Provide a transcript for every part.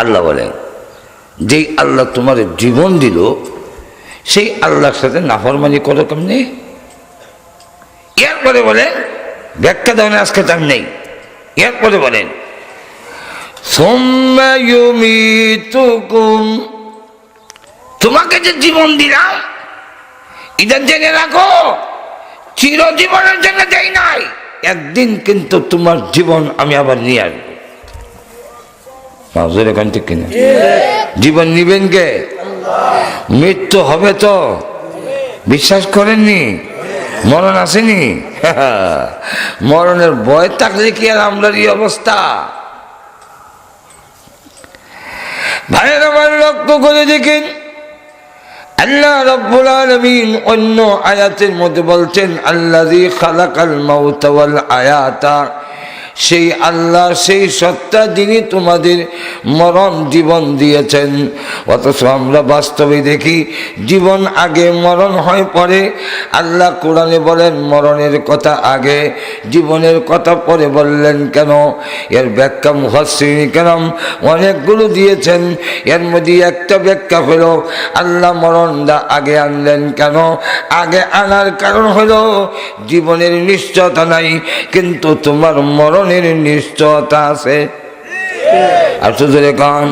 আল্লাহ বলেন, যেই আল্লাহ তোমার জীবন দিল সেই আল্লাহর সাথে নাফরমানি করো কেমনে? এরপরে বলেন, ব্যাখ্যা দেওয়া আজকে তার নেই। এরপরে বলেন সুম্মা ইউমিতুকুম, তোমাকে যে জীবন দিলাম এটা জেনে রাখো চিরজীবনের জন্য দেই নাই, একদিন কিন্তু তোমার জীবন আমি আবার নিয়ে আসবো। এখান থেকে কিনা জীবন নিবেন কে? মৃত্যু হবে তো বিশ্বাস করেননি? মরণ আসেনি? মরণের ভয় থাকলে কি আর আমরা এই অবস্থা? ভাইয়ের আমার লক্ষ্য করে দেখেন, আল্লাহ রাব্বুল আলামিন অন্য আয়াতের মধ্যে বলছেন আল্লাযী খালাকাল মাউতা ওয়াল হায়াতা, সেই আল্লাহ সেই সত্তা যিনি তোমাদের মরণ জীবন দিয়েছেন। অথচ আমরা বাস্তবে দেখি জীবন আগে মরণ হয় পরে। আল্লাহ কোরআনে বলেন মরণের কথা আগে, জীবনের কথা পরে বললেন কেন? এর ব্যাখ্যা মুফাসসিরিন কেরাম অনেকগুলো দিয়েছেন। এর মধ্যে একটা ব্যাখ্যা হলো আল্লাহ মরণটা আগে আনলেন কেন? আগে আনার কারণ হলো জীবনের নিশ্চয়তা নাই, কিন্তু তোমার মরণ নিশ্চয়তা আছে। আর শুধু কারণ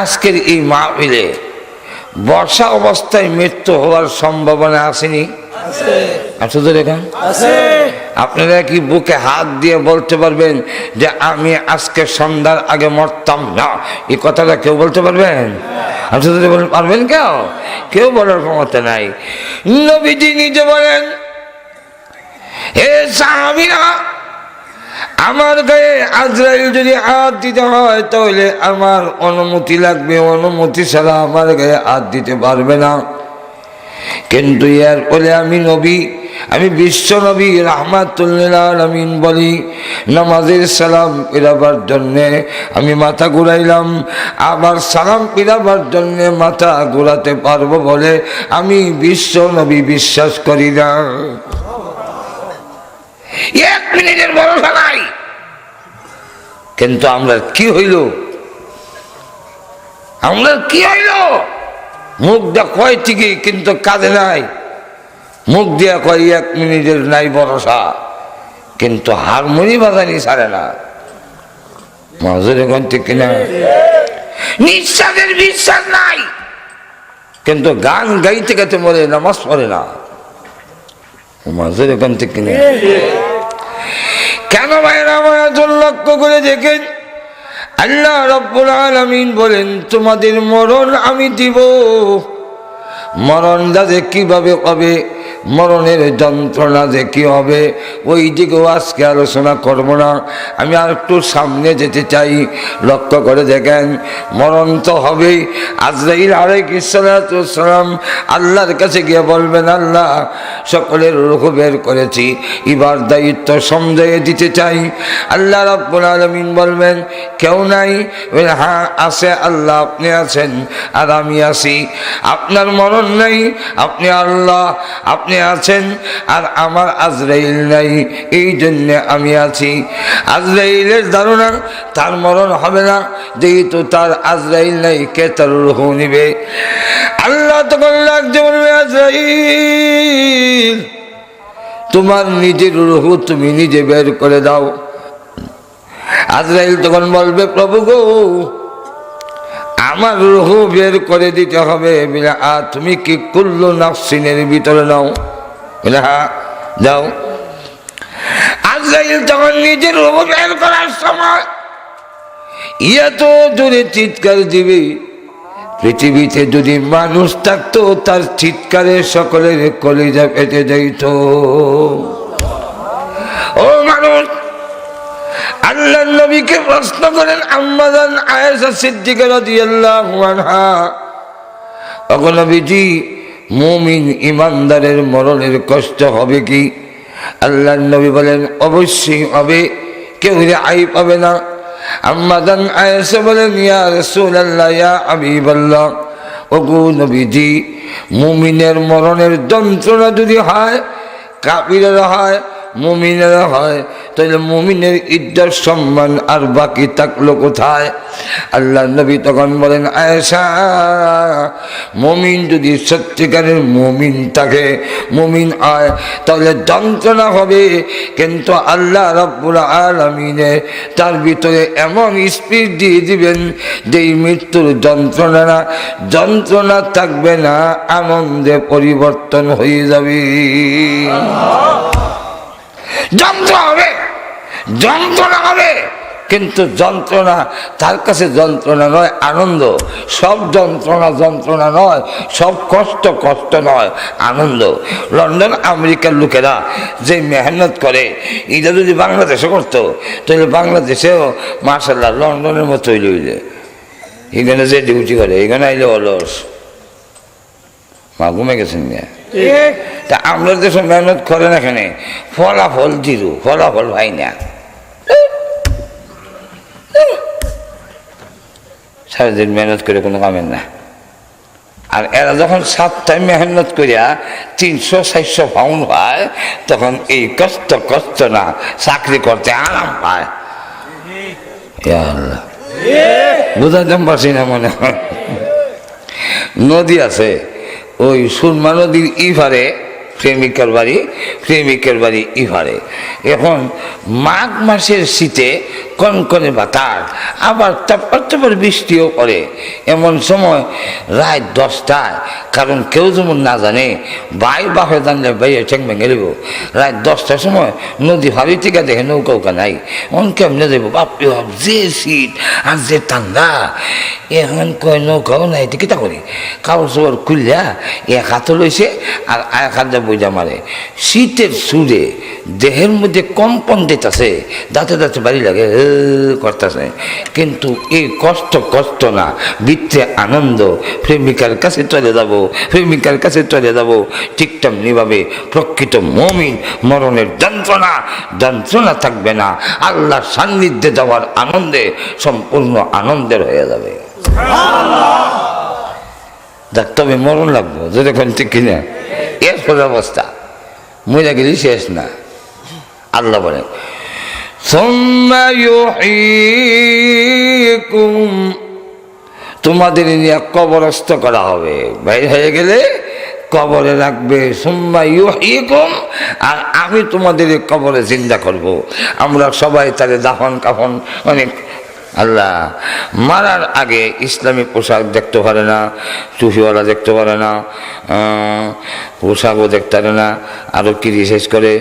আজকের এই মাহফিলে বর্ষা অবস্থায় মৃত্যু হওয়ার সম্ভাবনা আসেনি? আর শুধু আপনারা কি বুকে হাত দিয়ে বলতে পারবেন যে আমি আজকে সন্ধ্যার আগে মরতাম না? এই কথাটা কেউ বলতে পারবেন? আর শুধু পারবেন? কেউ বলার ক্ষমতা নাই। নবীজি নিজে বলেন, হে সাহাবীরা, আমার গায়ে আজরাইল যদি হাত দিতে হয় তাহলে আমার অনুমতি লাগবে, অনুমতি ছাড়া আমার গায়ে হাত দিতে পারবে না। কিন্তু এর ফলে আমি নবী, আমি বিশ্ব নবী রাহমাতুল লিল আলামিন বলি, নামাজের সালাম ফিরাবার জন্যে আমি মাথা ঘুরাইলাম, আবার সালাম ফিরাবার জন্যে মাথা ঘুরাতে পারবো বলে আমি বিশ্ব নবী বিশ্বাস করি না। এক মিনিটের ভরসা নাই। কিন্তু আমরা কি হইল? মুখ দিয়া কয় ঠিকই, কিন্তু কাজে নাই। মুখ দিয়া কয় এক মিনিটের নাই ভরসা, কিন্তু হারমোনি বাজানি ছাড়ে না। মাজুর এখন ঠিক কিনা? নিঃশ্বাসের বিশ্বাস নাই, কিন্তু গান গাইতে গাইতে মরে, নামাজ পড়ে না। মাজুর এখন ঠিক কিনা? কেন ভাইরা আমার লক্ষ্য করে দেখেন, আল্লাহ রাব্বুল আলামিন বলেন তোমাদের মরণ আমি দিব। মরণটা যে কিভাবে হবে, মরণের যন্ত্রণা যে কি হবে, ওই দিকেও আজকে আলোচনা করব না। আমি আর একটু সামনে যেতে চাই। লক্ষ্য করে দেখেন, মরণ তো হবেই। আজরাইল আলাইহিস সালাম আল্লাহর কাছে গিয়ে বলবেন, আল্লাহ সকলের রূহ বের করেছি, এবার দায়িত্ব সমঝে দিতে চাই। আল্লাহ রাব্বুল আলামিন বলবেন কেউ নাই? হ্যাঁ আছে, আল্লাহ আপনি আছেন আর আমি আছি। আপনার মরণ নাই, আপনি আল্লাহ, আপনি আছেন আর আমার আজরাইল নাই, এই জন্য আমি আছি। আজরাইলের ধারণা তার মরণ হবে না, যেহেতু তার আজরাইল নাই, কে তার রূহ নিবে? আল্লাহ তখন লাগছে বলবে, আজরাইল তোমার নিজের রূহ তুমি নিজে বের করে দাও। আজরাইল তখন বলবে, প্রভু গো, আমার রূহ বের করে দিতে হবে। তুমি কি কুল্লু নাফসিনের ভিতরে নাও? হ্যাঁ যাও। আজরাইল তখন নিজের রূহ বের করার সময় এত জোরে চিৎকার দিবে, পৃথিবীতে যদি মানুষ থাকতো তার চিৎকারে সকলের কলিজা ফেটে যাইত। ও মানুষ, আল্লাহর নবীকে প্রশ্ন করেন আম্মা জান আয়েশা সিদ্দিকা রাদিয়াল্লাহু আনহা, ওগো নবীজি, মুমিন ইমানদারের মরণের কষ্ট হবে কি? আল্লাহর নবী বলেন অবশ্যই হবে, কেউ রেহাই পাবে না। আম্মা জান আয়েশা বলেন, ইয়া রাসূলুল্লাহ, ইয়া হাবিবাল্লাহ, ওগো নবীজি, মুমিনের মরণের যন্ত্রণা যদি হয়, কাফিরের হয়, মুমিনেরা হয়, তাহলে মুমিনের ইজ্জত সম্মান আর বাকি থাকলো কোথায়? আল্লাহ নবী তখন বলেন, আয়েশা, মুমিন যদি সত্যিকারের মুমিন থাকে, মুমিন হয়, তাহলে যন্ত্রণা হবে, কিন্তু আল্লাহ রাব্বুল আলামিনে তার ভিতরে এমন স্পিড দিয়ে দিবেন যে মৃত্যুর যন্ত্রণা থাকবে না, আনন্দে পরিবর্তন হয়ে যাবে। যন্ত্রণা হবে, কিন্তু যন্ত্রণা তার কাছে যন্ত্রণা নয়, আনন্দ। সব যন্ত্রণা নয়, সব কষ্ট নয়, আনন্দ। লন্ডন আমেরিকার লোকেরা যে মেহনত করে, এটা যদি বাংলাদেশে করতো, তাহলে বাংলাদেশেও মাশাআল্লাহ লন্ডনের মতো হইলে এখানে যে ডিউটি করে, এখানে আইলে অলস মা ঘুমে গেছেন। তা আমরা দেশে মেহনত করেন, এখানে ফলাফল জিরো, ফলাফল ভাই না, সারাদিন মেহনত করে কোনো কামের না। আর এরা যখন 7 টাইম মেহনত করিয়া 300-400 পাউন্ড পায়, তখন এই কষ্ট না, চাকরি করতে আরাম পায়। বুঝাতে পারছি না মনে হয়। নদী আছে, ওই সুরমা নদীর ইভারে প্রেমিকের বাড়ি ইভারে। এখন মাঘ মাসের শীতে কনকনে বাতাস, আবার তারপর বৃষ্টিও করে। এমন সময় রাত 10টায়, কারণ কেউ যেমন না জানে, বাহে জানলে বাইরে ঠেক ভেঙে দেব। রাত 10টার সময় নদী ভাবি থেকে দেখে নৌকা নাই, অন কেমনে দেবো, বাপরে বাপ, যে শীত আর যে ঠান্ডা। এখন কয় নৌকাও নাই, কিতা করি, কাপড় চোপড় খুললা এক হাতে লইছে আর এক হাতে বইটা মারে। শীতের সুরে দেহের মধ্যে কম্পন দিতেছে, দাঁতে বাড়ি লাগে করতেছে, কিন্তু এই কষ্ট না, ভিতরে আনন্দ। প্রেমিকার কাছে চলে যাব, ঠিক তেমনিভাবে প্রকৃত মুমিন মরণের যন্ত্রণা থাকবে না, আল্লাহর সান্নিধ্যে যাওয়ার আনন্দে সম্পূর্ণ আনন্দের হয়ে যাবে। তবে মরণ লাগবো যখন, ঠিক কিনা? এর অবস্থা মরে গেলি শেষ না। আল্লাহ বলে, তোমাদের নিয়ে কবরস্থ করা হবে, বাইরে হয়ে গেলে কবরে রাখবে। আর আমি তোমাদের কবরে জিন্দা করব। আমরা সবাই তাদের দাফন কাফন অনেক। আল্লাহ মারার আগে ইসলামী পোশাক দেখতে পারে না, টুপিওয়ালা দেখতে পারে না, পোশাকও দেখতে পারে না। আরও কি রিসার্চ করে,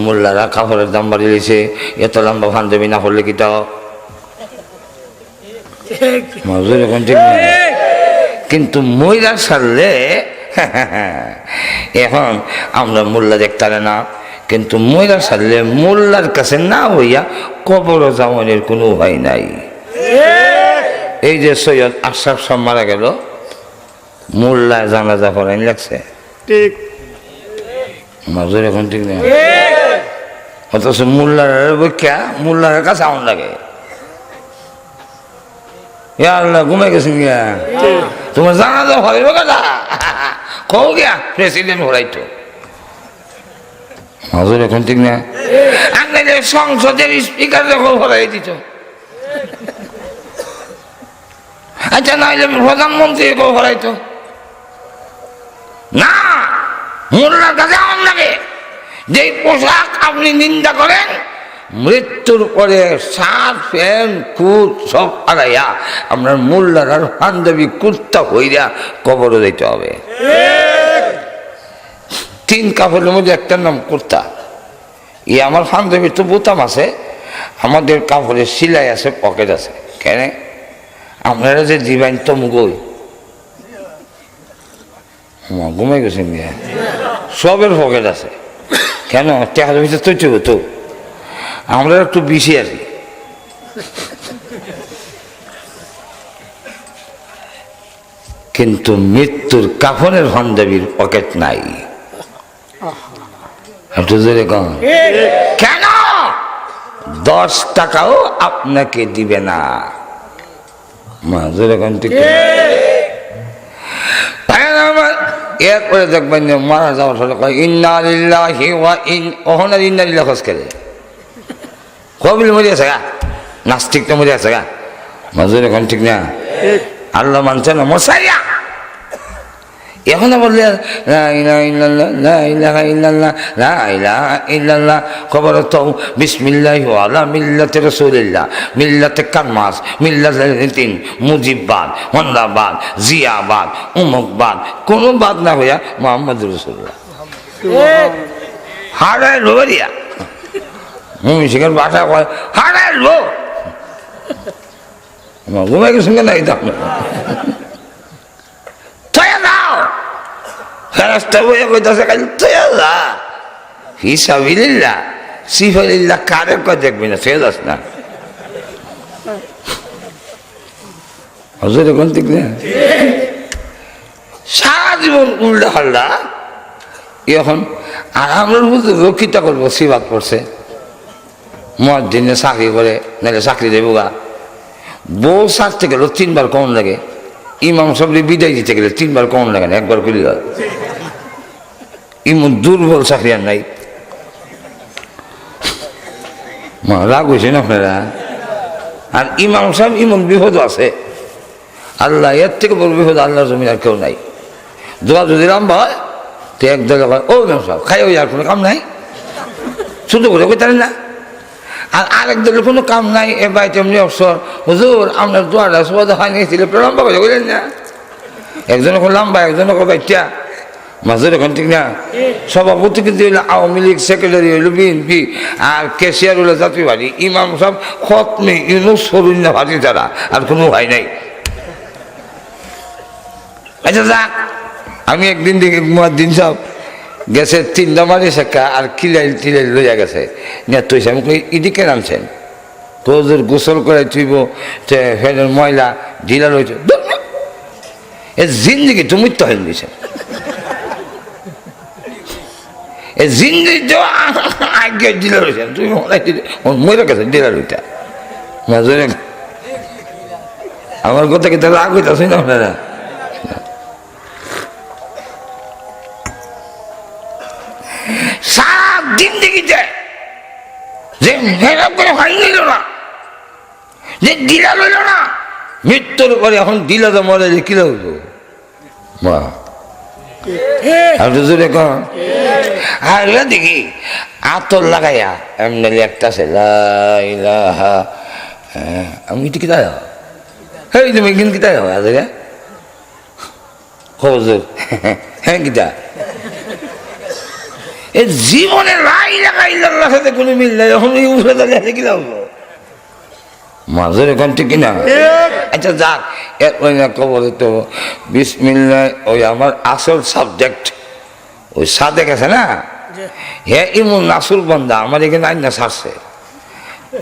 মোল্লারা কাপড়ের দাম বাড়িয়ে দিয়েছে, এত লম্বা পাঞ্জাবি না পড়লে কি তাও মজুর এখন ঠিক নেই। কিন্তু মহিলা সারলে এখন আমরা মোল্লা দেখতে পারে না, কিন্তু মহিলা সারলে মোল্লার কাছে না হইয়া কবর যাওয়ানের কোনো উপায় নাই। এই যে সৈয়দ আশরাফ সাহেব মারা গেল, মোল্লা জানাজা পড়াইন লাগছে, ঠিক মাজুর এখন ঠিক নেই। অথচ মোল্লার কাছে আমন লাগে। আল্লাহ ঘুমে গেছেন গিয়া, তোমার জানাজা হইব কথা কও গিয়া প্রেসিডেন্ট হরাইতো মাজুর এখন ঠিক না। আপনাদের সংসদের স্পিকার যখন হরাই দিত, আচ্ছা নাইলে প্রধানমন্ত্রী কেউ হরাইতো না। মোল্লার কাছে আমার লাগে যে পোশাক আপনি নিন্দা করেন, মৃত্যুর পরে শার্ট প্যান্ট কুট সব আগাইয়া আপনার মোল্লার আর পাঞ্জাবি কুর্তা হইয়া কবরে দিতে হবে। 3 কাপড়ের মধ্যে একটার নাম কুর্তা। আমার পাঞ্জাবির তো বোতাম আছে, আমাদের কাপড়ের সিলাই আছে, পকেট আছে। কেন আপনারা যে দিবেন তো মুগই ঘুমাই গেছেন, সবের পকেট আছে। কেন টাকার ভিতরে তৈরি হতো, আমরা একটু বেশি আছি। কিন্তু মৃত্যুর কাফনের পাঞ্জাবির পকেট নাই। কেন 10 টাকাও আপনাকে দিবে না। এরপরে দেখবেন মারা যাওয়ার সাথে কয় ইন্না লিল্লাহি ওয়া ওহনার ইন্না লিল্লাহ খোঁজ করে কবিল মরে আছে গা, নাস্তিক তো মরে আছে গা, মাজুর এখন ঠিক না, আল্লাহ মানছে না মশাইয়া। এখন বললে খবর তো বিসমিল্লাহ আলা মিল্লাতে রাসূলিল্লাহ, মিল্লাতে কানমাস, মিল্লাতে নিতিন, মুজিববাদ, মন্দাবাদ, জিয়াবাদ, উমুকবাদ, কোনো বাদ না হইয়া মোহাম্মদ রাসূলুল্লাহ হারায় লোরিয়া শিখের বাসা কয় হারায় লো ঘুমাই সঙ্গে নাই দাম ফেরাস্তা বইয়া কইতাছে খালি তুইয়া যা ফিসাবিলিল্লাহ সিফালিল্লাহ কারে কয় দেখবি না, সে যাস না হজরে কোন ঠিক না, সারা জীবন উল্টা হাল্লা। এখন আর আমরা রক্ষিতা করবো, সিবাদ করছে মসজিদে চাকরি করে, নাহলে চাকরি দেবো গা, বউ ছাড়তে গেল 3 বার কম লাগে, ইমাম সাহেব বিদায় দিতে গেলে 3 বার কম লাগে না, একবার করলে হয়। ইমন দুর্বল চাকরি আর নাই, রাগ হয়েছে না আপনারা। আর ইমাম সাহেব ইমন বিপদ আছে, আল্লাহ এর থেকে বড় বিপদ আল্লাহর জমিন আর কেউ নাই। দোয়া যদি লম্বা হয় তো একদলে ও ইমাম সাহেব খাই ওই আর কোনো কাম নাই, শুধু করে কইতারেন না। আর আরেক দলের কোনো কাম নাই, এ বাড়িতে এমনি অবসর, হুজুর আপনার দোয়াটা সোজা হয় নিয়েছিল, লম্বা করে বললেন না, একজন লম্বা একজন বাইটা মাজুর এখন ঠিক না। সভাপতি কিন্তু হইল আওয়ামী লীগ, সেক্রেটারি হইল বিএনপি, আর ক্যাশিয়ার হইল জাতীয় বাড়ি, ইমাম সাহেব খতমে ইউনুস সরুন না ভাজি তারা, আর কোনো ভাই নাই। আচ্ছা যাক, আমি একদিন দেখি দিন সব গেছে 3টা মারি শেখা আর কিলাই টিলাই লইয়া গেছে নিয়ে তুইছে, আমি ইদিকে নামছেন তোদের গোসল করে তুইব ফের ময়লা ঢিলা রয়েছে, এ জিন্দিগি তুমি তো হয়ে দিয়েছেন, এ জিন্দিগি তো আগে ঢিলা রয়েছেন, তুমি মরে গেছে ঢিলা রইটা। আমার কথা কি তাহলে রাগ হইতেছে না আপনারা? সারা জিন্দিগিতে যে মেহনত করে হয় নিল না, যে দিলা লইল না, মৃত্যুর পরে এখন দিলা তো মরে যে কিলা হইল আর দেখি আতর লাগাইয়া এমনি একটা আছে আমি কি তাই এই তুমি একদিন কি তাই হয় হ্যাঁ কিতা এই জীবনে লাইল্লাহর সাথে কোনো মিল নাই, এখন উঠে দাঁড়িয়ে কি লাগবো মাজুর এখন ঠিক কিনা। আচ্ছা যাক, এর খবর তো বিসমিল্লাহ ওই আমার আসল সাবজেক্ট ওই সাদেক আছে না, হ্যাঁ ইমন নাসুর বন্ধা আমার এখানে আইনা ছাড়ছে,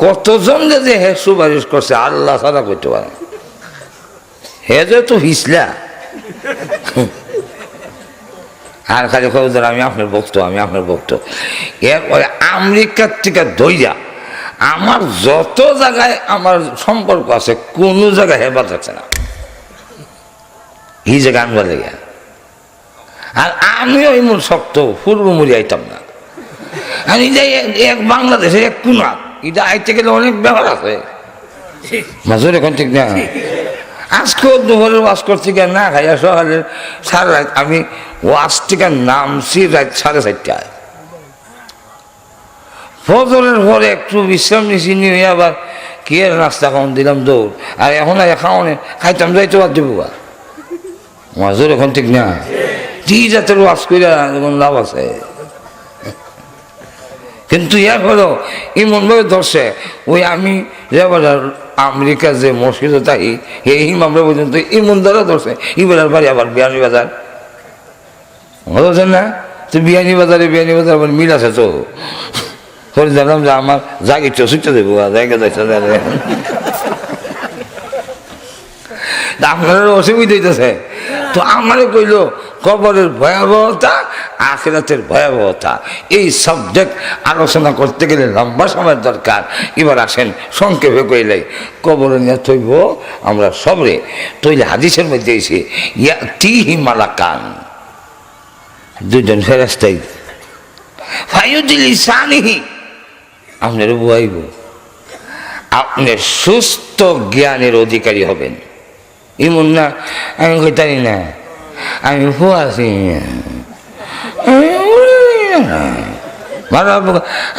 কতজন যে হে সুপারিশ করছে আল্লাহ ছাড়া করতে পারে, হে যে তো হিসলা আর খালি খবর আমি আপনার ভক্ত, আমি আপনার ভক্ত। এরপরে আমেরিকার থেকে দইয়া আমার যত জায়গায় আমার সম্পর্ক আছে কোনো জায়গায় হেবা যাচ্ছে না, এই জায়গায় আনবার লেগে। আর আমিও এমন শক্ত পূর্ব মরি আইতাম না, আমি যাই এক বাংলাদেশে এক কুনাত এটা আইতে গেলে অনেক ব্যাপার আছে মাজুর এখন ঠিক না। আজকেও দুপুরের ওয়াশ করতে গিয়ে না খাইয়া সকালের সারা রাত আমি ওয়াশ থেকে নামছি রাত 4:30টায়, ফজরের পরে একটু বিশ্রাম নিছি, নিয়ে আবার কি নাস্তা খাওয়ান দিলাম দৌড়, আর এখন খাওয়ানে খাইতাম যাইতে বাদ দেবো মাজুর এখন ঠিক না। কি জাতের ওয়াশ করে এখন লাভ আছে, কিন্তু ইয়ার হলো ইমনভাবে ধরছে ওই আমি এবার আমেরিকা যে মসজিদে তাই এই মামলা পর্যন্ত ইমন দ্বারা ধরছে, ইবেলার বাড়ি আবার বিয়ানীবাজার বলছেন না, তো বিয়ানীবাজারে বিয়ানীবাজার আবার মিল আছে তো, করে জানলাম যে আমার জাগে চষিটা দেবো জায়গা যাইছে আপনার অসুবিধা হইতেছে। তো আমারে কইল কবরের ভয়াবহতা আখিরাতের ভয়াবহতা, এই সাবজেক্ট আলোচনা করতে গেলে লম্বা সময়ের দরকার। এবার আসেন সংক্ষেপে কইলে কবরে নিয়ে থইব আমরা সবরে তৈলে হাদিসের মধ্যে এসে ইয়াতিহি মালাকান, দুজন ফেরেশতাই ফায়ুদিল ইসানিহি আপনার বুয়াইব, আপনি সুস্থ জ্ঞানের অধিকারী হবেন। এমন না আমি কইতারি না, আমি ফুয়াছি,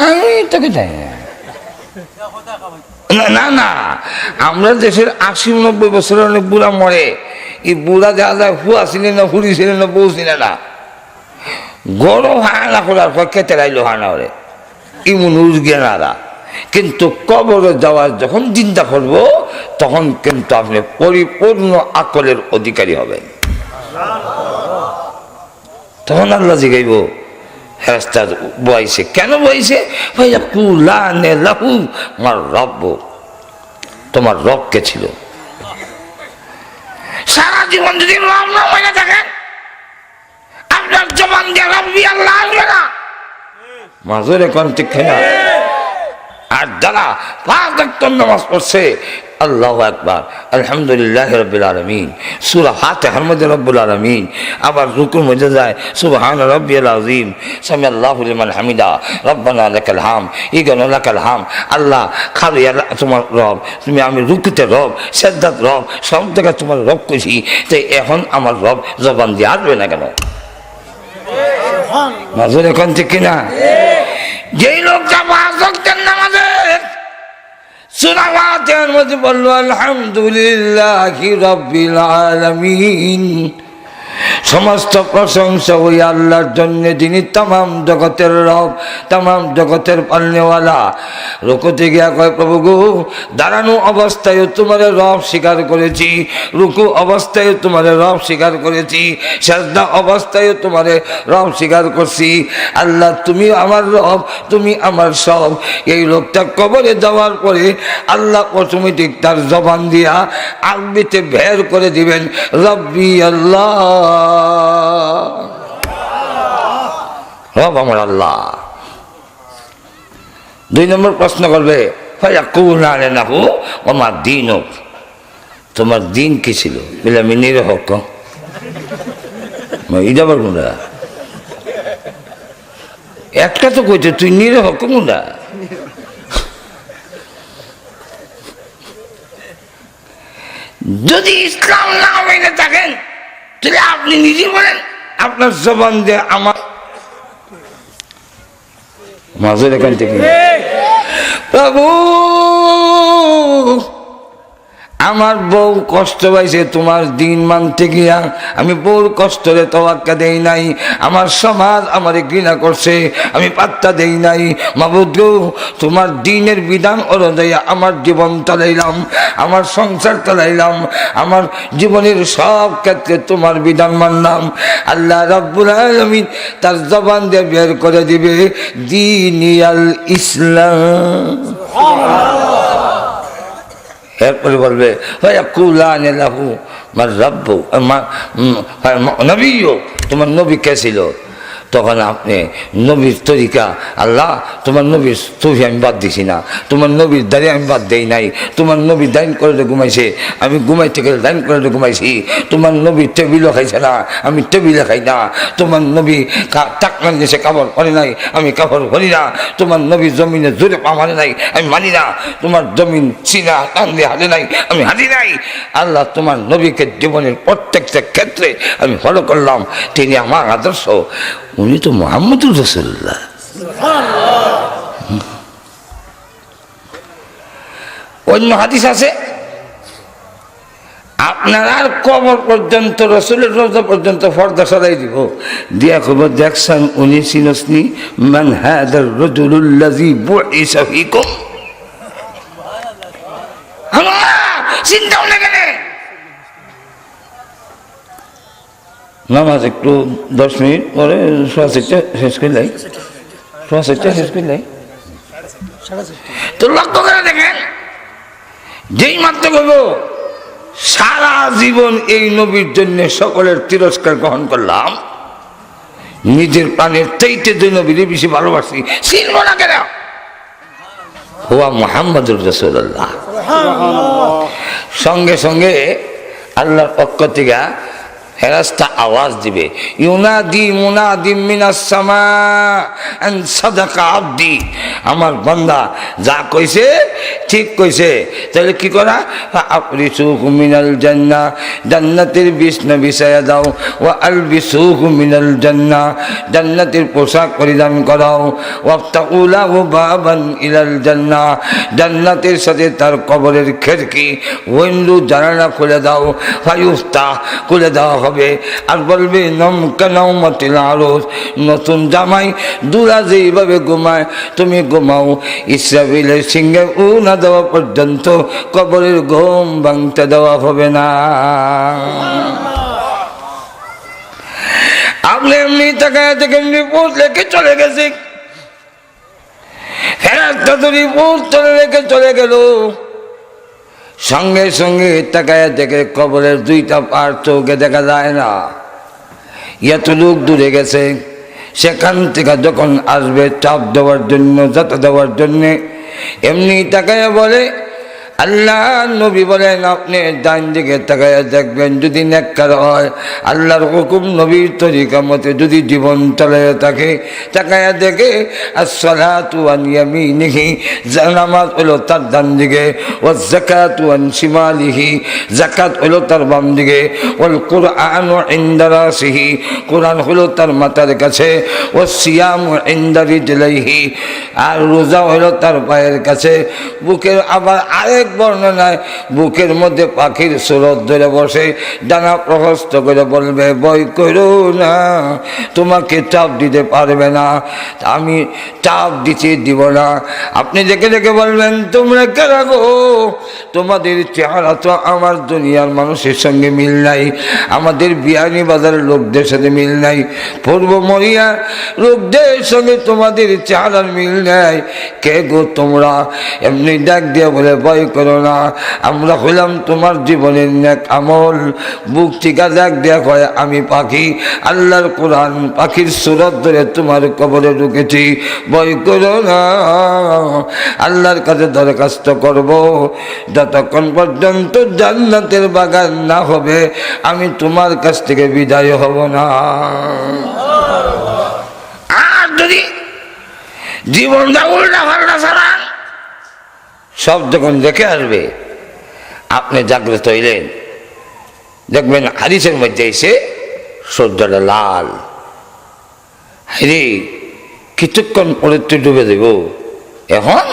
আমি তোকে চাই না। না না, আমরা দেশের ৮০-৯০ বছরের অনেক বুড়া মরে, এই বুড়া দেখা যায় ফুয়া ছিলেন না, ফুড়ি ছিলেন না, বউ ছিলেন না, গরম হানা করার পর খেতে রাইল হানা ওরে ইমন উজ্ঞানারা। কিন্তু কবরে যাওয়ার যখন চিন্তা করবো তখন কিন্তু আপনি পরিপূর্ণ আকলের অধিকারী হবেন। তখন আল্লাহ জিগাইব ফেরেশতা বইছে, কেন বইছে? ভাইয়া কুলানে লাহু আমার রব্ব, তোমার রব কে ছিল? সারা জীবন যদি রব না হয়ে থাকেন, আপনার জবান দিয়ে রব্বি আল্লাহ আসবে না। মাজুরে কোন ঠিক না? আর যারা ৫ ওয়াক্ত নামাজ পড়ছে, আল্লাহু আকবার, আলহামদুলিল্লাহি রাব্বিল আলামিন, সূরা ফাতিহার মধ্যে রব্বুল আলামিন, আবার রুকুর মধ্যে যায় সুবহানা রাব্বিয়াল আযীম, সামি আল্লাহু লিমান হামিদা, রব্বানা লাকাল হাম, ইগানা লাকাল হাম। আল্লাহ খালি আল্লাহ তোমার রব, তুমি আমি রুকুতে রব, সাজদাত রব, সব জায়গায় তোমার রব কইছি, তাই এখন আমার রব জবান দিয়ে আসবে না কেন? মাজুর এখন ঠিক কিনা? যেই লোক যা ৫ ওয়াক্তের নামাজে সূরা ফাতিহার মধ্যে বলল আলহামদুলিল্লাহি রাব্বিল আলামিন, সমস্ত প্রশংসা ওই আল্লাহর জন্য যিনি তামাম জগতের রব, তামাম জগতের পালনেওয়ালা। রুকুতে গিয়া কয় প্রভু গো, দাঁড়ানো অবস্থায় তোমার রব স্বীকার করেছি, রুকু অবস্থায় তোমার রব স্বীকার করেছি, সাজদা অবস্থায় তোমার রব স্বীকার করছি। আল্লাহ তুমি আমার রব, তুমি আমার সব। এই লোকটা কবরে যাওয়ার পরে আল্লাহ অটোমেটিক তার জবান দিয়া আরবিতে বের করে দিবেন রব্বি আল্লাহ, রব আমার আল্লাহ। ২ নম্বর প্রশ্ন করবে ফায়াকুলানে লাহু ওমা দীনুক, তোমার দিন কি ছিল? বলে আমি নিরহক। এটা বলবো না, একটা তো কইতে তুই নিরহক না। যদি ইসলাম না মেনে থাকেন তাহলে আপনি নিজে বলেন, আপনার জবান দিয়ে আমার মাঝে এখান থেকে প্রভু আমার বউ কষ্ট পাইছে তোমার দিন মানতে গিয়া, আমি বউর কষ্টরে তোয়াক্কা দেই নাই, আমার সমাজ আমারে ঘৃণা করছে, আমি পাত্তা দেই নাই। মাবুদ গো, তোমার দিনের বিধান অনুযায়ী আমার জীবন চালাইলাম, আমার সংসার চালাইলাম, আমার জীবনের সব ক্ষেত্রে তোমার বিধান মানলাম। আল্লাহ রাব্বুল আলামিন তার জবান দিয়ে বের করে দিবে দীনিয়াল ইসলাম। এরপরে বলবে তোমার নবী কে ছিল? তখন আপনি নবীর তরিকা, আল্লাহ তোমার নবীর তফি আমি বাদ দিছি না, তোমার নবীর দাঁড়িয়ে আমি বাদ দেই নাই, তোমার নবী দাইন করে ঘুমাইছে, আমি ঘুমাইতে গেলে দাইন করে ঘুমাইছি, তোমার নবী টেবিলও খাইছে না, আমি টেবিলে খাই না, তোমার নবী টাকনার নিচে কাপড় করে নাই, আমি কাপড় করি না, তোমার নবী জমিনে জোরে পা মারে নাই, আমি মানি না, তোমার জমিন চিনা টান দিয়ে হাঁটে নাই, আমি হাঁটি নাই। আল্লাহ তোমার নবীকে জীবনের প্রত্যেকটা ক্ষেত্রে আমি ফলো করলাম, তিনি আমার আদর্শ। উনি তো মুহাম্মদুর রাসূলুল্লাহ। অন্য হাদিস আছে আপনার আর কবর পর্যন্ত রসুলের রোজা পর্যন্ত পর্দা সরাই দিব, দিয়া খবর দেখছেন উনি চিনসনি মান হাদার রাজুলুল্লাযী বুইসা ফীকুম। চিন্তাও না কেন, নামাজ একটু 10 মিনিট পরে শেষ করলাই, শেষ করলাই তো লক্ষ্য করে দেখেন, যেই মাত্র বলবো সারা জীবন এই নবীর জন্য সকলের তিরস্কার গ্রহণ করলাম, নিজের প্রাণের চাইতে যে নবীর বেশি ভালোবাসি, চিনব না কেন? হুয়া মুহাম্মাদুর রাসূলুল্লাহ। সঙ্গে সঙ্গে আল্লাহর পক্ষ থেকে ফেরেশতা আওয়াজ দিবে, ইউনাদি মুনাদিম মিনাস সামা আন সাদাকা আবদি, আমার বান্দা যা কইছে ঠিক কইছে, তাহলে কি করা, আফরিসুহু মিনাল জান্নাহ, জান্নাতের বিছনা বিছায়া দাও, ওয়া আলবিসুহু মিনাল জান্নাহ, জান্নাতের পোশাক পরিধান করাও, ওয়াফতাহু লাহু বাবান ইলাল জান্নাহ, জান্নাতের সাথে তার কবরের খিড়কি উইন্ডো জানালা খুলে দাও, ফায়ুফতাহ খুলে দেওয়া হবে। আর বলবে নম কানাউমাতিল আরুস, নতুন জামাই দুলা যেইভাবে ঘুমায় তুমি ঘুমাও, ইসরাফিলের সিংহে উ না দেওয়া পর্যন্ত কবরের ঘুম ভাঙতে দেওয়া হবে না। আপনি এমনি তাকায় দেখেন রিপোর্ট লেখে চলে গেছে, ফেরেশতা তো রিপোর্ট চলে রেখে চলে গেল, সঙ্গে সঙ্গে তাকায় দেখে কবরের দুইটা পাড় চৌকে দেখা যায় না, এত লোক দূরে গেছে। সেখান থেকে যখন আসবে চাপ দেওয়ার জন্য, যাতা দেওয়ার জন্যে, এমনি তাকায় বলে, আল্লাহ নবী বলেন আপনি ডান দিকে তাকায়া দেখবেন, যদি নেককার হয় আল্লাহর হুকুম নবীর তরিকা মতে যদি জীবন চালায় থাকে, তাকায়া দেখে আসসালাতু আন ইয়ামিনিহি, নামাজ হলো তার ডান দিকে, ওয়াজ যাকাতু আন শিমালিহি, যাকাত হলো তার বাম দিকে, ওয়াল কুরআনু ইনদা রাসিহি, কুরআন হলো তার মাথার কাছে, ওয়াস সিয়ামু ইনদা রিজলাইহি, আর রোজা হলো তার পায়ের কাছে। বুকের আবার আরেক বর্ণনায় বুকের মধ্যে পাখির সুরত ধরে বসে ডানা প্রহস্ত করে বলবে, ভয় করো না, তোমাকে চাপ দিতে পারবে না, আমি চাপ দিতে দিব না। আপনি দেখে দেখে বলবেন, তোমরা কেন গো, তোমাদের চেহারা তো আমার দুনিয়ার মানুষের সঙ্গে মিল নাই, আমাদের বিয়ানি বাজারের লোকদের সাথে মিল নাই, পূর্ব মরিয়া লোকদের সঙ্গে তোমাদের চেহারার মিল নাই, কে গো তোমরা? এমনি ডাক দিয়ে বলে, ভয় করো না, আমরা হইলাম তোমার জীবনের নেক আমল। বুক টিকা ডাক দেয়া কয়, আমি পাখি, আল্লাহর কোরআন পাখির সুরত ধরে তোমার কবরে ঢুকেছি, ভয় করো না, আল্লাহর কাছে দরখাস্ত করব, যতক্ষণ পর্যন্ত জান্নাতের বাগান না হবে আমি তোমার কাছ থেকে বিদায় হব না। আর যদি জীবনটা উল্টা পাল্টা ছাড়া সব যখন দেখে আসবে, আপনি জাগ্রত হইলেন, দেখবেন হাদিসের মধ্যে এসে সূর্যটা লাল, হ্যাঁ কিছুক্ষণ পরে তুই ডুবে দেব, এখন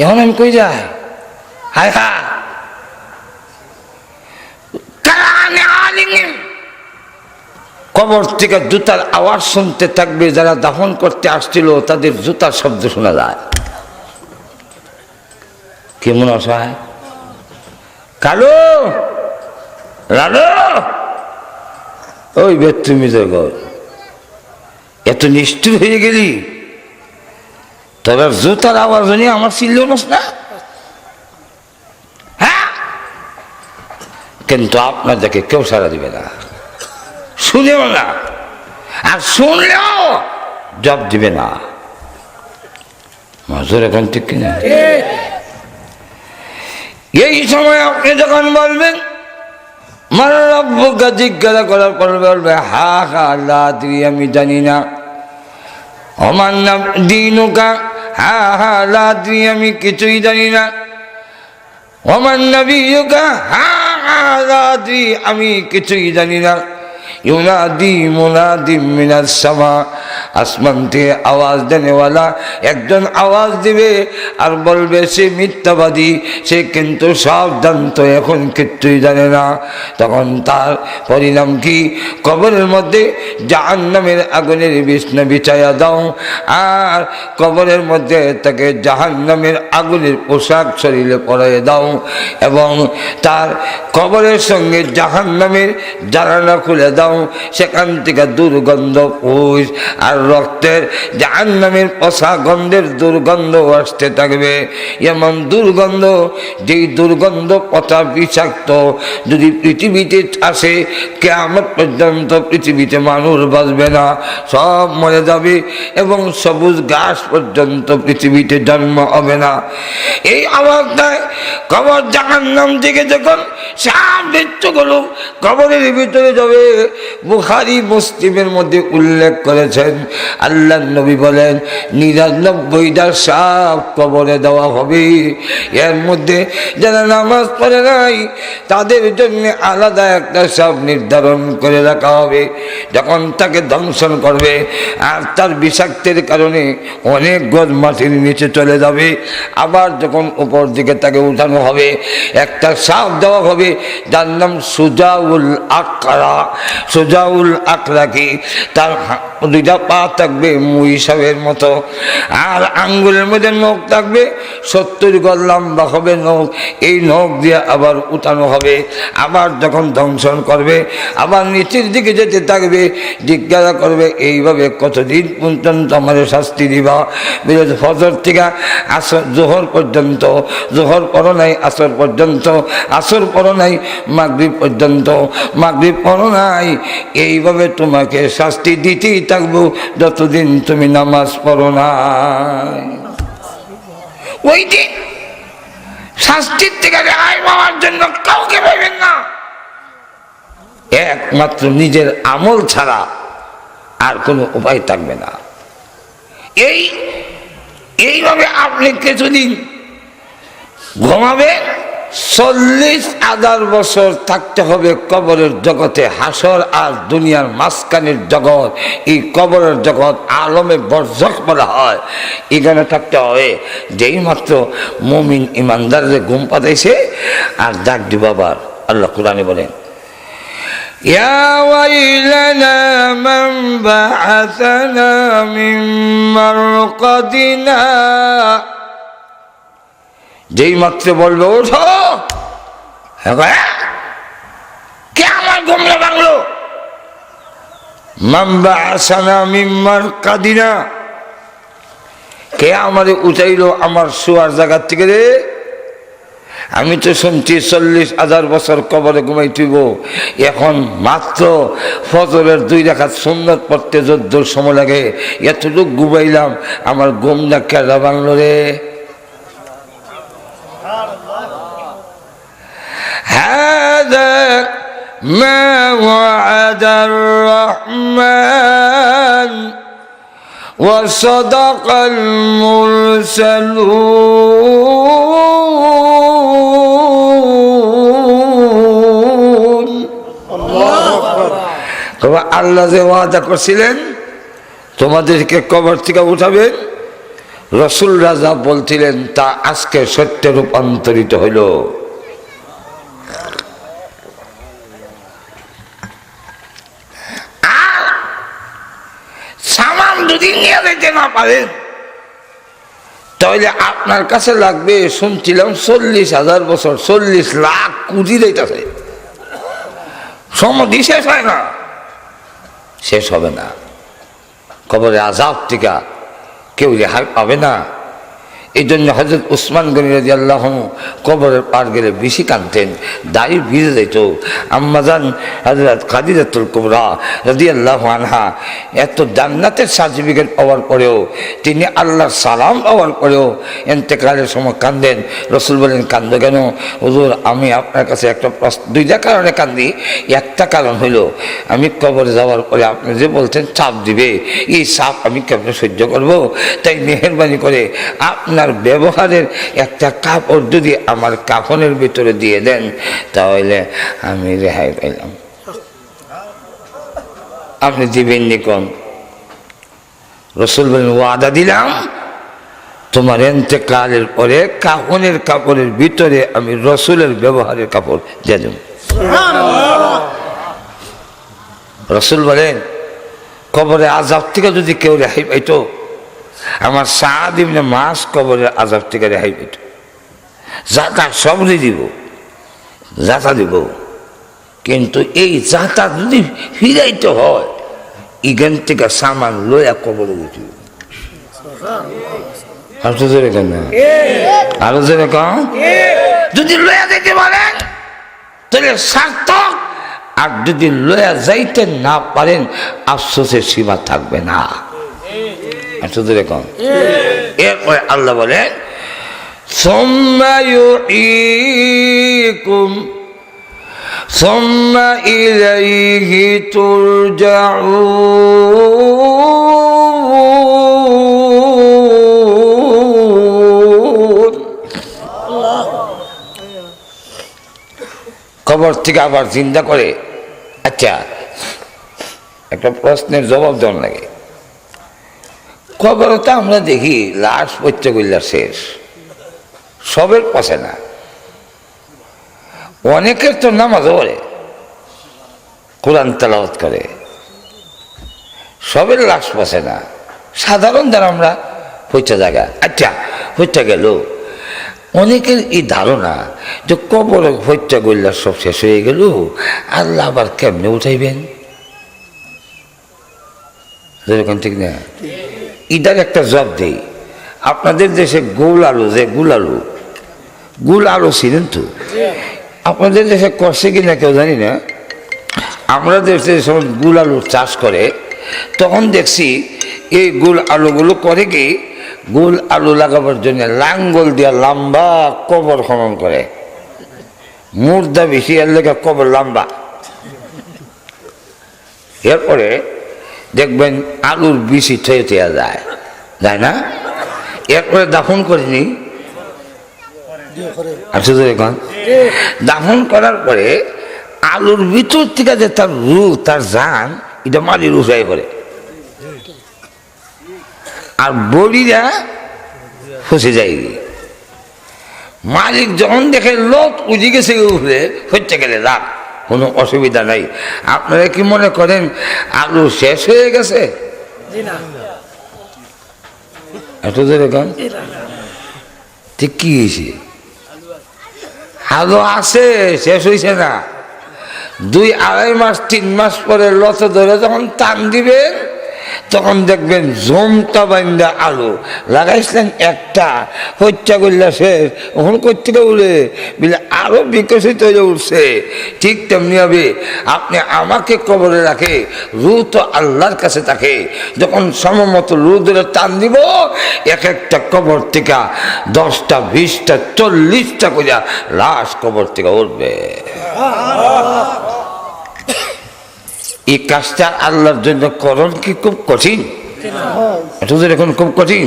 এখন আমি কই যাই, হায় হা কবর থেকে জুতার আওয়াজ শুনতে থাকবে, যারা দাফন করতে আসছিল তাদের জুতার শব্দ শোনা যায়। কেমন অসহায়, কালো লালো, ওই বেতুমি জগৎ এত নিষ্ঠুর হয়ে গেলি, তবে জুতার আওয়াজ নিয়ে আমার চিল্লো না, হ্যাঁ, কিন্তু আপনাদেরকে কেউ সাড়া দিবে না, শুনেও না, আর শুনলেও জবাব দিবে না। মাজুর এখন ঠিক কিনা? এই সময় আপনি যখন বলবেন মার রব্বুকা, জিজ্ঞাসা করার পর বলবে, হা হা লা আদরি, আমি জানি না। ওমান দীনুকা, হা হা লা আদরি, আমি কিছুই জানি না। ওমান নবিয়ুকা, হা হা লা আদরি, আমি কিছুই জানি না। ইউনাদি মুনাদিম মিনাস সামা, আসমান থেকে আওয়াজ দেনেওয়ালা একজন আওয়াজ দিবে আর বলবে, সে মিথ্যাবাদী, সে কিন্তু সব জানতো, এখন কিচ্ছুই জানে না। তখন তার পরিণাম কি? কবরের মধ্যে জাহান্নামের আগুনের বিছনা বিছায়া দাও, আর কবরের মধ্যে তাকে জাহান্নামের আগুনের পোশাক শরীরে পরাইয়ে দাও, এবং তার কবরের সঙ্গে জাহান্নামের জানালা খুলে দাও। দাও, সেখান থেকে দুর্গন্ধ পুষ আর রক্তের জাহান্নামের পচা গন্ধের দুর্গন্ধ আসতে থাকবে। এমন দুর্গন্ধ, যেই দুর্গন্ধ পচা বিষাক্ত যদি পৃথিবীতে আসে, কিয়ামত পর্যন্ত পৃথিবীতে মানুষ বাঁচবে না, সব মরে যাবে এবং সবুজ ঘাস পর্যন্ত পৃথিবীতে জন্ম হবে না। এই অবস্থায় কবর জাহান্নাম থেকে যখন সব মৃত্যুগুলো কবরের ভিতরে যাবে, বুখারী মুসলিমের মধ্যে উল্লেখ করেছেন, আল্লাহর নবী বলেন ৯৯টা সাপ কবরে দেওয়া হবে। এর মধ্যে যারা নামাজ পড়ে নাই তাদের জন্য আলাদা একটা সাপ নির্ধারণ করে রাখা হবে। যখন তাকে দংশন করবে আর তার বিষাক্তের কারণে অনেক গজ মাটির নিচে চলে যাবে, আবার যখন উপর দিকে তাকে উঠানো হবে, একটা সাপ দেওয়া হবে যার নাম সুজাউল আকরা। সুজাউল আকরা কি? তার দুইটা পা থাকবে মুই সাপের মতো, আর আঙ্গুলের মধ্যে নখ থাকবে 70 গজ লম্বা হবে নখ। এই নখ দিয়ে আবার উঠানো হবে, আবার যখন দংশন করবে আবার নিচের দিকে যেতে থাকবে, জিজ্ঞাসা করবে এইভাবে কতদিন পর্যন্ত আমাদের শাস্তি দিবা? বিরোধ ফজর থেকে আসর জোহর পর্যন্ত, জোহর পড়ো নাই আসর পর্যন্ত, আসর পড়ো নাই মাগরিব পর্যন্ত, মাগরিব পড়ো নাই। এইভাবে তোমাকে শাস্তি দিতেই থাকবো যতদিন তুমি নামাজ পড়ো না। ওই দিন শাস্তির থেকে রেহাই পাওয়ার জন্য কাউকে পাইবেন না, একমাত্র নিজের আমল ছাড়া আর কোনো উপায় থাকবে না। এইভাবে আপনি কিছুদিন ঘুমাবেন, 40,000 বছর থাকতে হবে কবরের জগতে। হাসর আর দুনিয়ার মাঝখানের জগৎ, এই কবরের জগৎ আলমে বরজখ বলা হয়, এখানে থাকতে হবে। যেই মাত্র মুমিন ইমানদারের ঘুম পাতাইছে আর ডাক দিব আবার, আল্লাহ কুরআনে বলেন ইয়া ওয়াইলানা মান বাআসানা মিন মারকাদিনা। যেই মাত্র বলবে ওঠো, কে আমার ঘুমটা ভাঙলো? মান বাআসানা মিন মারকাদিনা, কে আমারে উঠাইলো আমার শোয়ার জায়গা থেকে রে? আমি তো শুনছি 40,000 বছর কবরে ঘুমাইতেইব, এখন মাত্র ফজরের 2 রাকাত সুন্নত পড়তে যদ্দূর সময় লাগে, এতটুকু ঘুমাইলাম, আমার ঘুমটা কেডা ভাঙলো রে? হাযা মা ওয়া'আদার রাহমান ওয়া সাদাকাল মুরসালুন। আল্লাহ যে ওয়াদা করছিলেন তোমাদেরকে কবর থেকে উঠাবেন, রাসূল রাজা বলছিলেন তা আজকে সত্যে রূপান্তরিত হইল। আর সামান যদি নিয়ে যেতে না পারেন তাহলে আপনার কাছে লাগবে, শুনছিলাম 40,000 বছর, 40 লাখ কোটি দিতেছে। সমাধি শেষ হয় না, শেষ হবে না। কবরে আযাব থেকে কেউ রেহাই পাবে না। এই জন্য হযরত উসমান গনি রাদিয়াল্লাহু আনহু কবরের পার গেলে বেশি কাঁদতেন, দাড়ি ভিজে যেত। আম্মাজান হযরত খাদিজাতুল কুবরা রাদিয়াল্লাহু আনহা এত জান্নাতের সার্টিফিকেট পাওয়ার পরেও, তিনি আল্লাহর সালাম পাওয়ার পরেও ইন্তেকালের সময় কাঁদেন। রাসূল বলেন কাঁদো কেন? হুজুর আমি আপনার কাছে একটা প্রশ্ন, 2টা কারণে কাঁদি। একটা কারণ হলো আমি কবরে যাওয়ার পরে আপনি যে বলছেন চাপ দিবে, এই চাপ আমি কেমন সহ্য করব? তাই মেহেরবানি করে আপনার ব্যবহারের একটা কাপড় যদি আমার কাফনের ভিতরে দিয়ে দেন তাহলে আমি রেহাই পাইলাম। আপনি দিবেন নি কোন? রাসূল বলেন ওয়াদা দিলাম তোমার ইন্তেকালের পরে কাফনের কাপড়ের ভিতরে আমি রাসূলের ব্যবহারের কাপড় দিয়ে দেব। রাসূল বলেন কবরে আযাব থেকে যদি কেউ রেহাই পাইতো, আমার সাদ ইবনে মাস কবরের আযাব থেকে রেহাই পেত। যাতা সবই দিব, যাতা দিব, কিন্তু এই যাতা যদি ফিরাইতে হয় এখান থেকে সামান লইয়া কবরে উঠি আরো জোরে কম যদি লইয়া দিতে পারেন তাহলে সার্থক, আর যদি লইয়া যাইতে না পারেন আফসোসের সীমা থাকবে না। এরপরে আল্লাহ বলেন সুম্মা ইউঈকুম সুম্মা ইলাইহি তুরজাউন। কবর থেকে আবার চিন্তা করে। আচ্ছা, একটা প্রশ্নের জবাব দেওয়ার লাগে। কবরে তো আমরা দেখি লাশ পড়তে গইলা শেষ, সবের পচে না, অনেকের তো নামাজ পড়ে, কোরআন তেলাওয়াত করে, সবের লাশ পচে না, সাধারণ যারা আমরা পচা জায়গা। আচ্ছা, পচা গেল, অনেকের এই ধারণা যে কবর হত্যা গইলা সব শেষ হয়ে গেল, আল্লাহ আবার কেমনে উঠাইবেন? ঠিক না? ইদার একটা জব দেই। আপনাদের দেশে গোল আলু, যে গুল আলু ছিলেন তো, আপনাদের দেশে করছে কিনা কেউ জানি না। আমরা দেশে যখন গুল আলুর চাষ করে তখন দেখছি এই গুল আলুগুলো করে কি, গোল আলু লাগাবার জন্য লাঙ্গল দিয়া লম্বা কবর খনন করে, মুর্দা বেশি এর লেগে কবর লম্বা। এরপরে দেখবেন আলুর বিচি থয়ে থিয়া যায়, যায় না? এরপরে দাফন করিনি, এখন দাফন করার পরে আলুর ভিতর থেকে যে তার রু, তার জান, এটা মাটির উঠাই করে, আর বড়িরা ফসে যায়। মালিক যখন দেখে লোক উঠে গেছে উপরে, হচ্ছে গেলে লাভ, কোনো অসুবিধা নাই। আপনারা কি মনে করেন আলু শেষ হয়ে গেছে? ঠিক কি হয়েছে? আলু আছে, শেষ হয়েছে না। 2-2.5 মাস 3 মাস পরে লত ধরে যখন টান দিবেন তখন দেখবেন জমটা বাইন্দা আলু লাগাইছিলেন একটা, হত্যা করলে শেষ, ওখানে কোথেকে উঠে বলে আরো বিকশিত হয়ে উঠছে। ঠিক তেমনি হবে আপনি আমাকে কবরে রাখে, রু তো আল্লাহর কাছে থাকে। যখন সমমতো রু ধরে টান দিব, এক একটা কবর থেকে 10টা 20টা 40টা করে লাশ কবর থেকে উঠবে। এই কাজটা আল্লাহর জন্য করণ কি খুব কঠিন? এখন খুব কঠিন,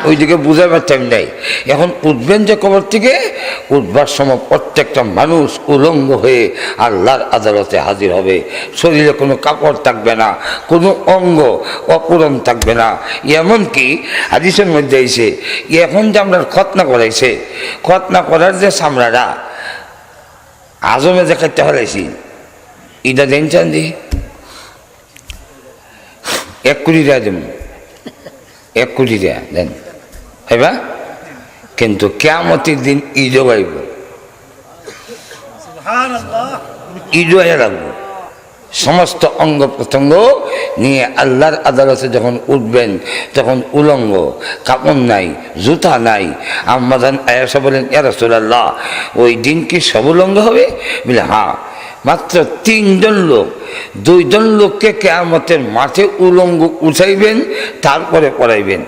ওইদিকে বুঝাবার টাইম নাই। এখন উঠবেন যে কবর থেকে, উঠবার সময় প্রত্যেকটা মানুষ উলঙ্গ হয়ে আল্লাহর আদালতে হাজির হবে। শরীরে কোনো কাপড় থাকবে না, কোনো অঙ্গ অপূরণ থাকবে না। এমনকি হাদিসের মধ্যে এসে এখন যে আমরা খতনা করাইছে, খতনা করার যে চামড়াটা আজমে যে খাইতে হলাইছি, এটা দেন চান দি 1 কোটি টাকা দেব, 1 কোটি টাকা দেন হইবা। কিন্তু কিয়ামতের দিন ঈদও গাইব, ঈদও লাগবো। সমস্ত অঙ্গ প্রত্যঙ্গ নিয়ে আল্লাহর আদালতে যখন উঠবেন তখন উলঙ্গ, কাপড় নাই, জুতা নাই। আম্মাজান আয়েশা বলেন, ইয়া রাসূলুল্লাহ, ওই দিন কি সব উলঙ্গ হবে? বলে হ্যাঁ, মাত্র 3 জন লোক, 2 জন লোককে কিয়ামতের মাঠে উলঙ্গ উঠাইবেন, তারপরে পড়াইবেন।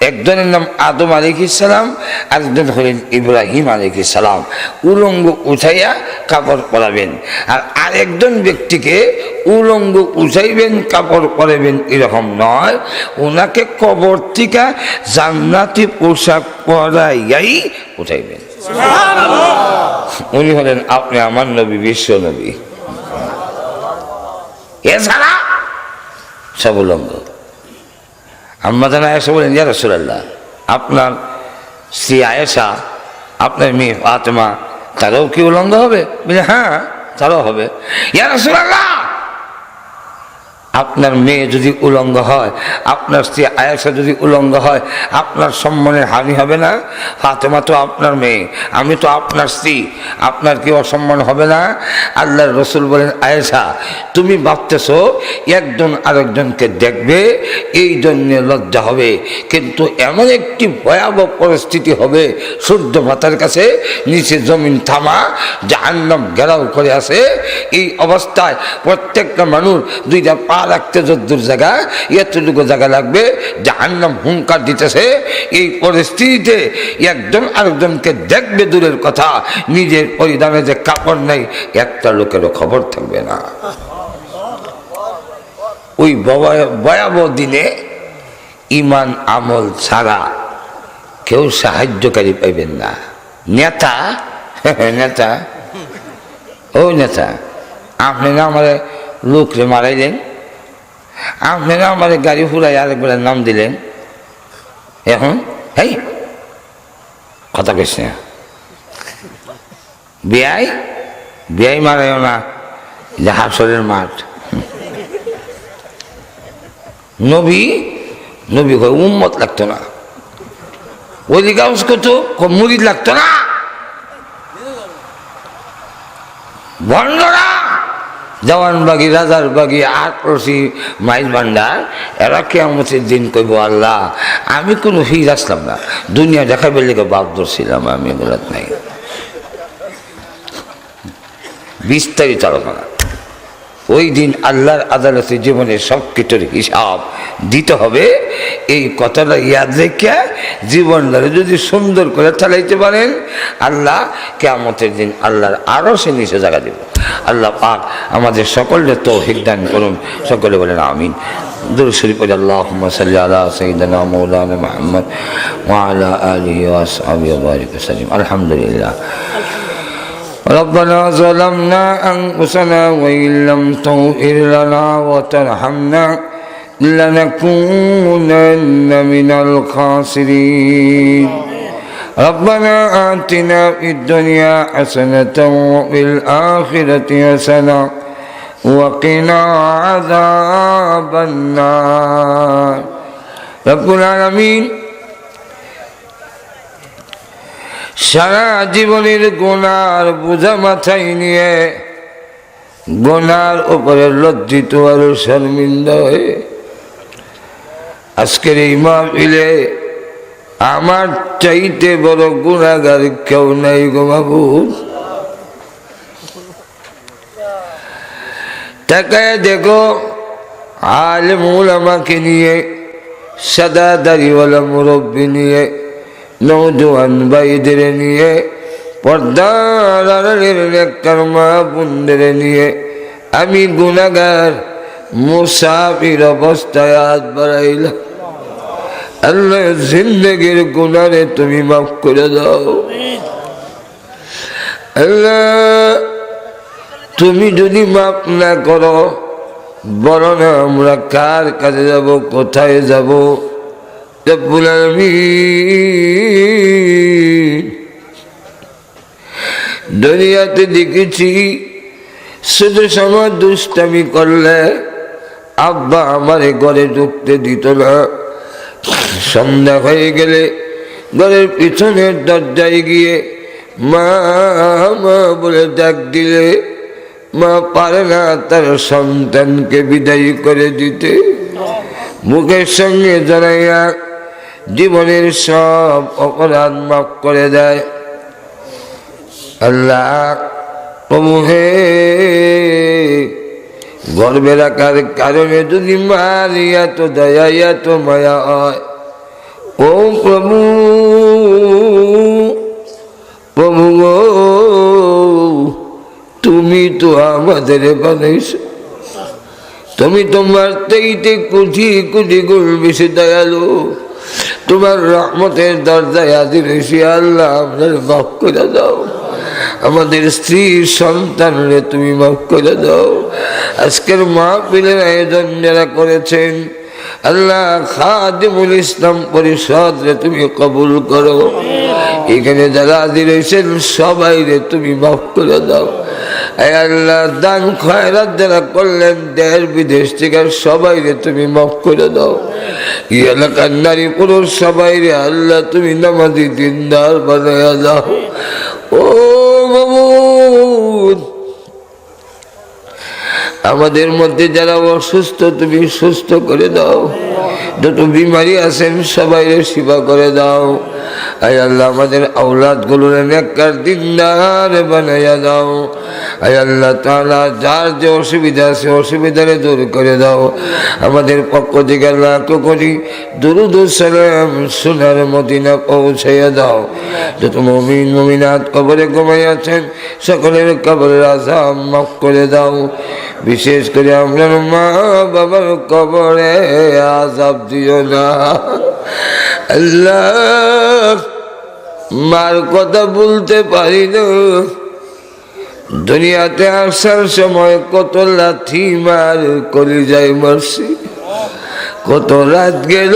একজনের নাম আদম আলাইহিস সালাম, আরেকজন হলেন ইব্রাহিম আলাইহিস সালাম। উলঙ্গ উঠাইয়া কাপড় পরাবেন, আর আরেকজন ব্যক্তিকে উলঙ্গ উঠাইবেন, কাপড় পরাবেন, এরকম নয়। ওনাকে কবর থেকে জান্নাতি পোশাক পরাইয়াই উঠাইবেন। উনি হলেন আপনি আমার নবী, বিশ্ব নবী। এছাড়া সব উলঙ্গ। আম্মাজান আয়েশা বলেন, ইয়া রাসূলুল্লাহ, আপনার স্ত্রী আয়েশা, আপনার মেয়ে ফাতেমা, তারাও কি উলঙ্গ হবে? বলে হ্যাঁ, তারাও হবে। ইয়া রাসূলুল্লাহ, আপনার মেয়ে যদি উলঙ্গ হয়, আপনার স্ত্রী আয়েশা যদি উলঙ্গ হয়, আপনার সম্মানের হানি হবে না? ফাতেমা তো আপনার মেয়ে, আমি তো আপনার স্ত্রী, আপনার কি অসম্মান হবে না? আল্লাহর রসুল বলেন, আয়েশা তুমি ভাবতেছো একজন আরেকজনকে দেখবে এই জন্য লজ্জা হবে, কিন্তু এমন একটি ভয়াবহ পরিস্থিতি হবে, সূর্য মাতার কাছে নিচে জমিন থামা, জাহান্নাম ঘেরাও করে আছে। এই অবস্থায় প্রত্যেকটা মানুষ দুইটা পা রাখতে যদ্দূর জায়গা, এতটুকু জায়গা লাগবে, জাহান্নাম হুঙ্কার দিতেছে। এই পরিস্থিতিতে একজন আরেকজনকে দেখবে দূরের কথা, নিজের পরিধানে যে কাপড় নেই একটা লোকেরও খবর থাকবে না। ওই ভয়াবহ দিনে ইমান আমল ছাড়া কেউ সাহায্যকারী পাইবেন না। নেতা নেতা ও নেতা, আপনি না আমার লোকরে মারাইলেন, আপনি না আমার গাড়ি ফুরাই আরেকবার নাম দিলেন, এখন এই কথা কইস না, বিয়াই বিয়াই মারাইও না, যে হাসরের মাঠ। নবী নবী কয় উম্মত লাগতো না, অধিকাংশ কত মুরিদ লাগতো না, বন্ধরা জওয়ানবাগি রাজারবাগি আটরসি মাইল ভান্ডার এরা কিয়ামতের দিন কইব, আল্লাহ আমি কোনো ফির আসলাম না, দুনিয়া দেখাবার লেগে বাপ ধরছিলাম, আমি এগুলো নাই। বিস্তারিত আলোচনা। ওই দিন আল্লাহর আদালতে জীবনের সব কিছুর হিসাব দিতে হবে। এই কথাটা ইয়াদ রেখে জীবনটারে যদি সুন্দর করে চালাইতে পারেন, আল্লাহ কিয়ামতের দিন আল্লাহর আরো সে নিচে জায়গা দেব। আল্লাহ পাক আমাদের সকলের তৌফিক দান করুন। সকলে বলেন আমিন। দুরূদ শরীফ পড়ি, আল্লাহুম্মা সাল্লি আলা সাইয়্যিদিনা মাওলানা মুহাম্মদ ওয়া আলা আলিহি ওয়া আসহাবিহি ওয়া বারিক ওয়াসাল্লিম। আলহামদুলিল্লাহ। ربنا ظلمنا أنفسنا وإن لم تغفر لنا وترحمنا لنكونن من الخاسرين. ربنا آتنا في الدنيا حسنة وفي الآخرة حسنة وقنا عذاب النار. رب العالمين সারা জীবনের গুনার বোঝা মাথায় নিয়ে গুনার উপরে লজ্জিত আর শর্মিন্দা হয়ে আজকের এই মাহফিলে আমার চাইতে বড় গুনাহগার কেউ নাই গো মাবুদ। তাকায় দেখো, আলেম উলামাকে নিয়ে, সাদা দাড়িওয়ালা মুরব্বী নিয়ে, নওজোয়ান ভাইদের নিয়ে, পর্দার আড়ালের নেককার মা বোনদের নিয়ে আমি গুনাহগার মুসাফির অবস্থায় হাত বাড়াইলাম। আল্লাহ জিন্দেগির গুনাহে তুমি মাফ করে দাও। আল্লাহ তুমি যদি মাফ না করো, বলো না আমরা কার কাছে যাব, কোথায় যাব? রব্বুল আলামিন, দুনিয়াতে দেখেছি শুধু সময় দুষ্টামি করলে আব্বা আমারে ঘরে ঢুকতে দিত না। সন্ধ্যা হয়ে গেলে ঘরের পিছনের দরজায় গিয়ে মা মা বলে ডাক দিলে মা পারে না তার সন্তানকে বিদায় করে দিতে। মুখের সঙ্গে জানাইয়া জীবনের সব অপরাধ মাফ করে দেয়। আল্লাহ প্রভু হে, গর্বে রাখার কারণে যদি মারিয়া তো দয়া তো মায়া হয়, ও প্রভু প্রভু গো, তুমি তো আমাদের বানাইছ, তুমি তোমার চাইতে কোটি কোটি গুণ বেশি দয়ালু। তোমার রহমতের দরজায় হাজির হয়েছি। আল্লাহ আপনার মাফ করে দাও, আমাদের স্ত্রী সন্তানরে তুমি মাফ করে দাও। আজকের মাহফিলের আয়োজন যারা করেছেন, আল্লাহ খাদিমুল ইসলাম পরিষদ রে তুমি কবুল করো। এখানে যারা হাজির হয়েছেন সবাই রে তুমি মাফ করে দাও। আয় আল্লাহ দান খয়রাত যারা করলেন দেশ বিদেশ থেকে সবাইরে তুমি মাফ করে দাও। এই এলাকার নারী পুরুষ সবাইরে আল্লাহ তুমি নামাজি দিনদার বানায়া দাও। ও মাবুদ, আমাদের মধ্যে যারা অসুস্থ তুমি সুস্থ করে দাও, যত বিমারি আছেন সবাইরে সেবা করে দাও। আয় আল্লাহ আমাদের আওলাদ গুলোর নেককার দিনদার বানাইয়া দাও। আয় আল্লাহ তাআলা যার যে অসুবিধা আছে অসুবিধারে দূর করে দাও। আমাদের পক্ষ থেকে আল্লাহ কোটি দুরূদ ও সালাম সোনার মদিনা পৌঁছাইয়া দাও। যত মুমিন মুমিনাত কবরে ঘুমাইয়াছেন সকলের কবরের আযাব মাফ করে দাও। বিশেষ করে আমরা মা বাবার কবরে আযাব দিও না আল্লাহ। মার কথা বলতে পারি না, দুনিয়াতে আসার সময় কত লাথি মার কলিজায় মারছি, কত রাত গেল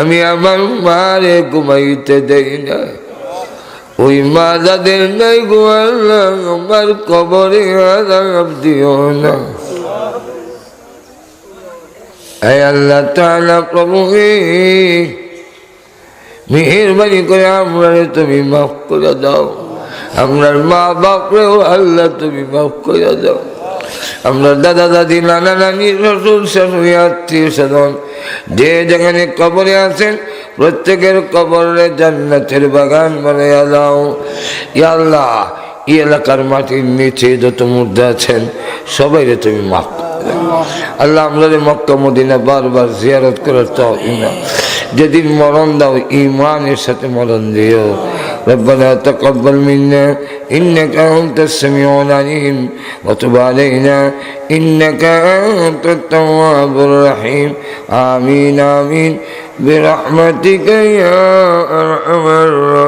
আমি আমার মারে ঘুমাইতে দেই না। ওই মা যাদের নাই গো আল্লাহ আমার কবরে আযাব দিও না। আয় আল্লাহ তাআলা প্রভু মেহেরবানি করে আমরা তুমি মাফ করে দাও। আমরার মা বাপরেও আল্লাহ তুমি মাফ করে দাও। আমরা দাদা দাদি নানা নানি শ্বশুর শাশুড়ি আত্মীয় স্বজন যে যেখানে কবরে আছেন প্রত্যেকের কবরে জান্নাতের বাগান বানাইয়া দাও। ইয়া আল্লাহ এই এলাকার মাটির নিচে যত মুর্দা আছেন সবাইরে তুমি মাফ করে দাও। আল্লাহ আমাদের মক্কা মদিনা বারবার জিয়ারত করার তৌফিক দাও। যেদিন মরণ দাও ঈমানের সাথে মরণ দিও। ربنا تقبل منا إنك أنت السميع العليم وتب علينا إنك أنت التواب الرحيم آمين آمين برحمتك يا أرحم الراحمين.